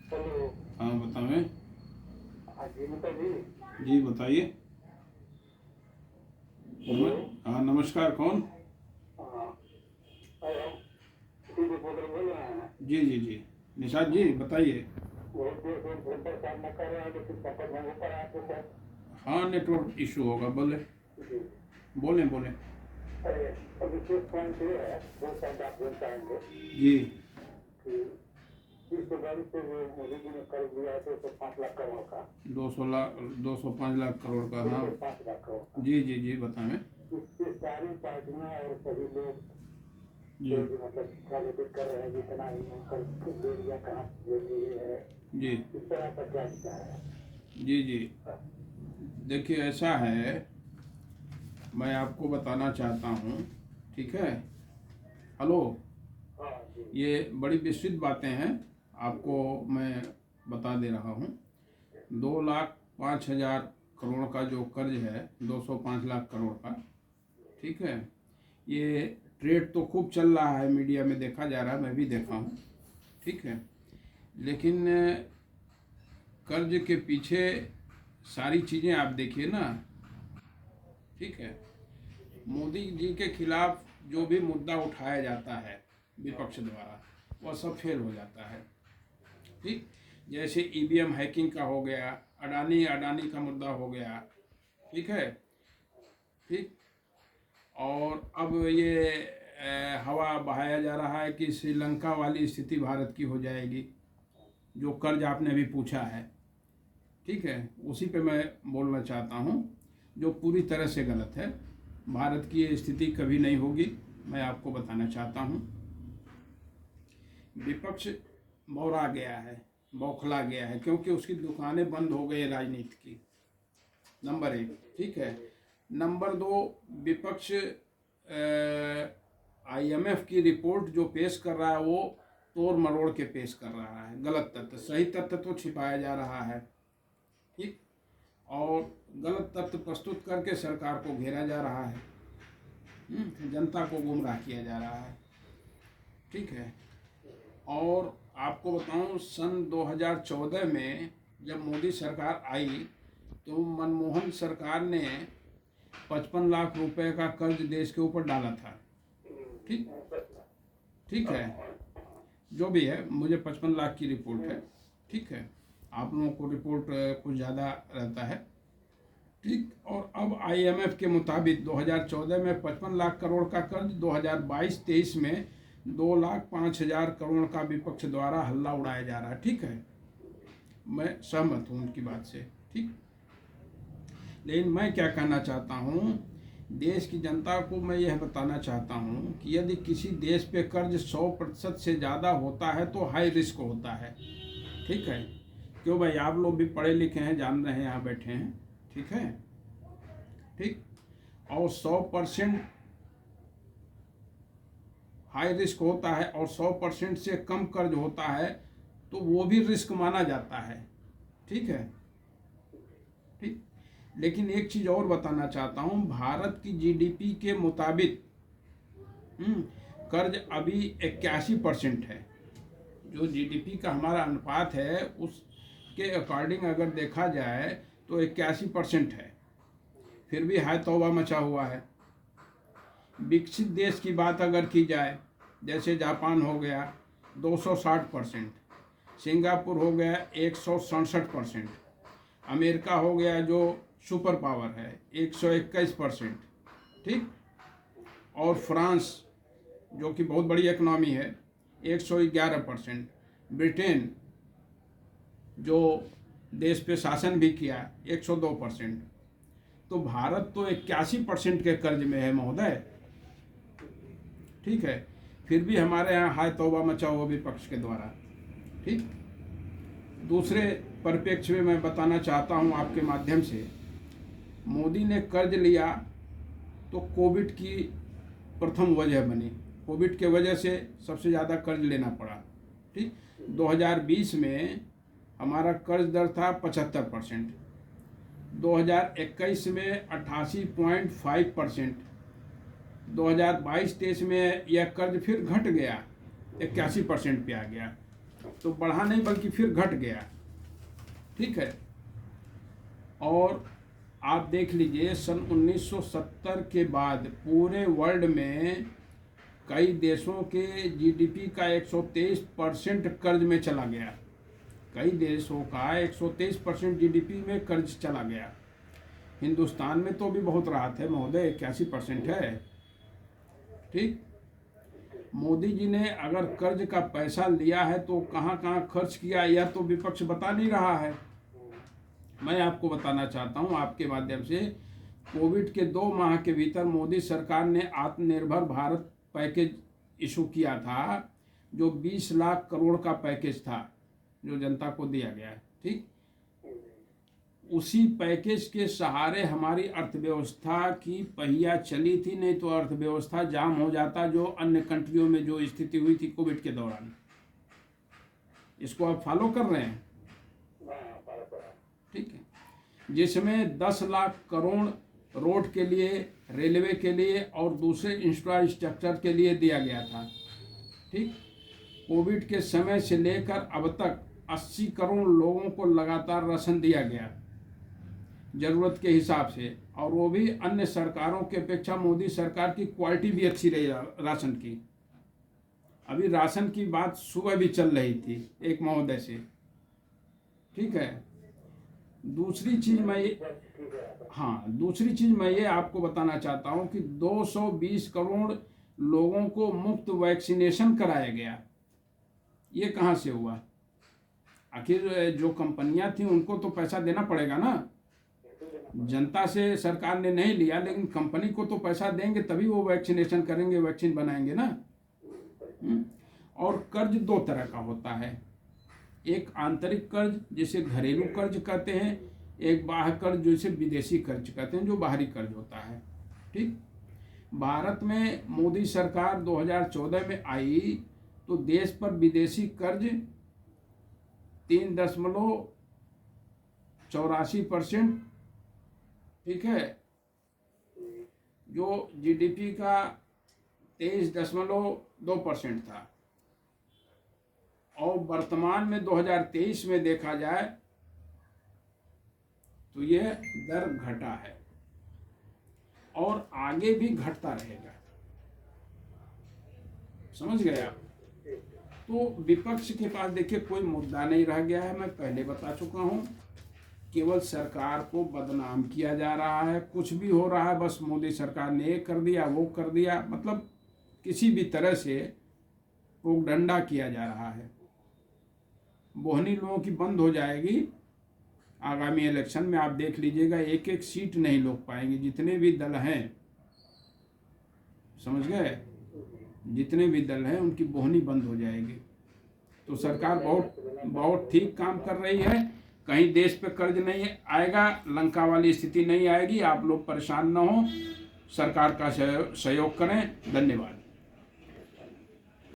Hello. हाँ बताएं। हाँ जी नेता जी। जी बताइए। हेलो। हाँ नमस्कार, कौन? हाँ। अरे हम टी रिपोर्टर बोल रहे हैं। जी जी जी, निषाद जी बताइए। बहुत देर से फोन पर काम न कर रहे हैं लेकिन पकड़ में ऊपर आए तो सर। हाँ नेटवर्क इशू होगा, बोले। जी। बोलें बोलें। अरे विशेष पॉइंट ये है, दो पॉइंट आप बोल पाएंगे जी। कि 30 फरवरी से जो मोदी जी ने कर दिया है 205 लाख करोड़ का। 200 लाख 205 लाख करोड़ का, दो हाँ। सौ पाँच लाख करोड़ का। जी जी जी बताएं। इससे सारी पार्टियां और सभी लोग जी जो भी मतलब सेलिब्रेट कर रहे हैं जितना ही उनका मीडिया कहाँ दे दिए है। जी इस तरह का क्या विचार है? जी जी। देखिए ऐसा है, मैं आपको बताना चाहता हूँ, ठीक है। हेलो। हाँ जी। ये बड़ी विस्तृत बातें हैं, आपको मैं बता दे रहा हूँ। 2,05,000 करोड़ का जो कर्ज है, 205 लाख करोड़ का, ठीक है। ये ट्रेड तो खूब चल रहा है, मीडिया में देखा जा रहा है, मैं भी देखा हूँ, ठीक है। लेकिन कर्ज के पीछे सारी चीज़ें आप देखिए ना, ठीक है। मोदी जी के खिलाफ जो भी मुद्दा उठाया जाता है विपक्ष द्वारा, वह सब फेल हो जाता है, ठीक। जैसे ईवीएम हैकिंग का हो गया, अडानी अडानी का मुद्दा हो गया, ठीक है, ठीक। और अब ये हवा बहाया जा रहा है कि श्रीलंका वाली स्थिति भारत की हो जाएगी, जो कर्ज आपने अभी पूछा है, ठीक है। उसी पे मैं बोलना चाहता हूँ, जो पूरी तरह से गलत है। भारत की ये स्थिति कभी नहीं होगी, मैं आपको बताना चाहता हूँ। विपक्ष बौरा गया है, बौखला गया है, क्योंकि उसकी दुकानें बंद हो गई राजनीति की, नंबर एक, ठीक है। नंबर दो, विपक्ष आईएमएफ की रिपोर्ट जो पेश कर रहा है, वो तोड़ मरोड़ के पेश कर रहा है, गलत तथ्य, सही तथ्य तो छिपाया जा रहा है, ठीक। और गलत तथ्य प्रस्तुत करके सरकार को घेरा जा रहा है, जनता को गुमराह किया जा रहा है, ठीक है। और आपको बताऊं, सन 2014 में जब मोदी सरकार आई, तो मनमोहन सरकार ने 55 लाख रुपए का कर्ज देश के ऊपर डाला था, ठीक, ठीक है। जो भी है, मुझे 55 लाख की रिपोर्ट है, ठीक है। आप लोगों को रिपोर्ट कुछ ज़्यादा रहता है, ठीक। और अब आईएमएफ के मुताबिक 2014 में 55 लाख करोड़ का कर्ज, 2022-23 में 2,05,000 करोड़ का विपक्ष द्वारा हल्ला उड़ाया जा रहा है, ठीक है। मैं सहमत हूँ उनकी बात से, ठीक। लेकिन मैं क्या कहना चाहता हूँ, देश की जनता को मैं यह बताना चाहता हूँ कि यदि किसी देश पे कर्ज 100% से ज़्यादा होता है तो हाई रिस्क होता है, ठीक है। क्यों भाई, आप लोग भी पढ़े लिखे हैं, जान रहे हैं, यहाँ बैठे हैं, ठीक है, ठीक। और 100% हाई रिस्क होता है और 100% से कम कर्ज होता है, तो वो भी रिस्क माना जाता है, ठीक है, ठीक। लेकिन एक चीज़ और बताना चाहता हूँ, भारत की जीडीपी के मुताबिक कर्ज अभी 81% है। जो जीडीपी का हमारा अनुपात है, उसके अकॉर्डिंग अगर देखा जाए तो 81% है, फिर भी हाय तौबा मचा हुआ है। विकसित देश की बात अगर की जाए, जैसे जापान हो गया 260%, सिंगापुर हो गया 167%, अमेरिका हो गया जो सुपर पावर है 121%, ठीक। और फ्रांस जो कि बहुत बड़ी इकनॉमी है 111%, ब्रिटेन जो देश पे शासन भी किया 102%। तो भारत तो 81% के कर्ज में है महोदय, ठीक है। फिर भी हमारे यहाँ हाय तौबा मचा हुआ विपक्ष के द्वारा, ठीक। दूसरे परिप्रेक्ष्य में मैं बताना चाहता हूँ आपके माध्यम से, मोदी ने कर्ज लिया तो कोविड की प्रथम वजह बनी, कोविड के वजह से सबसे ज़्यादा कर्ज लेना पड़ा, ठीक। 2020 में हमारा कर्ज दर था 75%, 2021 में 88.5%, 2022-23 में यह कर्ज फिर घट गया, 81% पे आ गया, तो बढ़ा नहीं बल्कि फिर घट गया। ठीक है। और आप देख लीजिए सन 1970 के बाद पूरे वर्ल्ड में कई देशों के जीडीपी का 123% कर्ज में चला गया। कई देशों का 123% जीडीपी में कर्ज चला गया। हिंदुस्तान में तो भी बहुत राहत है महोदय, 81% है। ठीक। मोदी जी ने अगर कर्ज का पैसा लिया है तो कहाँ कहाँ खर्च किया यह तो विपक्ष बता नहीं रहा है। मैं आपको बताना चाहता हूँ आपके माध्यम से, कोविड के 2 माह के भीतर मोदी सरकार ने आत्मनिर्भर भारत पैकेज इशू किया था, जो 20 लाख करोड़ का पैकेज था जो जनता को दिया गया है। ठीक। उसी पैकेज के सहारे हमारी अर्थव्यवस्था की पहिया चली थी, नहीं तो अर्थव्यवस्था जाम हो जाता, जो अन्य कंट्रियों में जो स्थिति हुई थी कोविड के दौरान। इसको आप फॉलो कर रहे हैं? ठीक है। जिसमें 10 लाख करोड़ रोड के लिए, रेलवे के लिए और दूसरे इंफ्रास्ट्रक्चर के लिए दिया गया था। ठीक। कोविड के समय से लेकर अब तक 80 करोड़ लोगों को लगातार राशन दिया गया जरूरत के हिसाब से, और वो भी अन्य सरकारों की अपेक्षा मोदी सरकार की क्वालिटी भी अच्छी रही राशन की। अभी राशन की बात सुबह भी चल रही थी एक महोदय से। ठीक है। दूसरी चीज मैं ये आपको बताना चाहता हूं कि 220 करोड़ लोगों को मुफ्त वैक्सीनेशन कराया गया। ये कहां से हुआ? आखिर जो कंपनियां थी उनको तो पैसा देना पड़ेगा ना। जनता से सरकार ने नहीं लिया, लेकिन कंपनी को तो पैसा देंगे तभी वो वैक्सीनेशन करेंगे, वैक्सीन बनाएंगे ना। और कर्ज 2 तरह का होता है, एक आंतरिक कर्ज जिसे घरेलू कर्ज कहते हैं, एक बाह्य कर्ज जिसे विदेशी कर्ज कहते हैं, जो बाहरी कर्ज होता है। ठीक। भारत में मोदी सरकार 2014 में आई तो देश पर विदेशी कर्ज 3.84%, ठीक है, जो जीडीपी का 23.2% था। और वर्तमान में 2023 में देखा जाए तो यह दर घटा है और आगे भी घटता रहेगा। समझ गए आप? तो विपक्ष के पास देखिए कोई मुद्दा नहीं रह गया है। मैं पहले बता चुका हूं, केवल सरकार को बदनाम किया जा रहा है। कुछ भी हो रहा है बस मोदी सरकार ने ये कर दिया, वो कर दिया, मतलब किसी भी तरह से प्रोपगंडा किया जा रहा है। बोहनी लोगों की बंद हो जाएगी आगामी इलेक्शन में। आप देख लीजिएगा, एक एक सीट नहीं लोग पाएंगे। जितने भी दल हैं, समझ गए, जितने भी दल हैं उनकी बोहनी बंद हो जाएगी। तो सरकार बहुत ठीक काम कर रही है। कहीं देश पे कर्ज नहीं आएगा, लंका वाली स्थिति नहीं आएगी। आप लोग परेशान न हो, सरकार का सहयोग करें। धन्यवाद।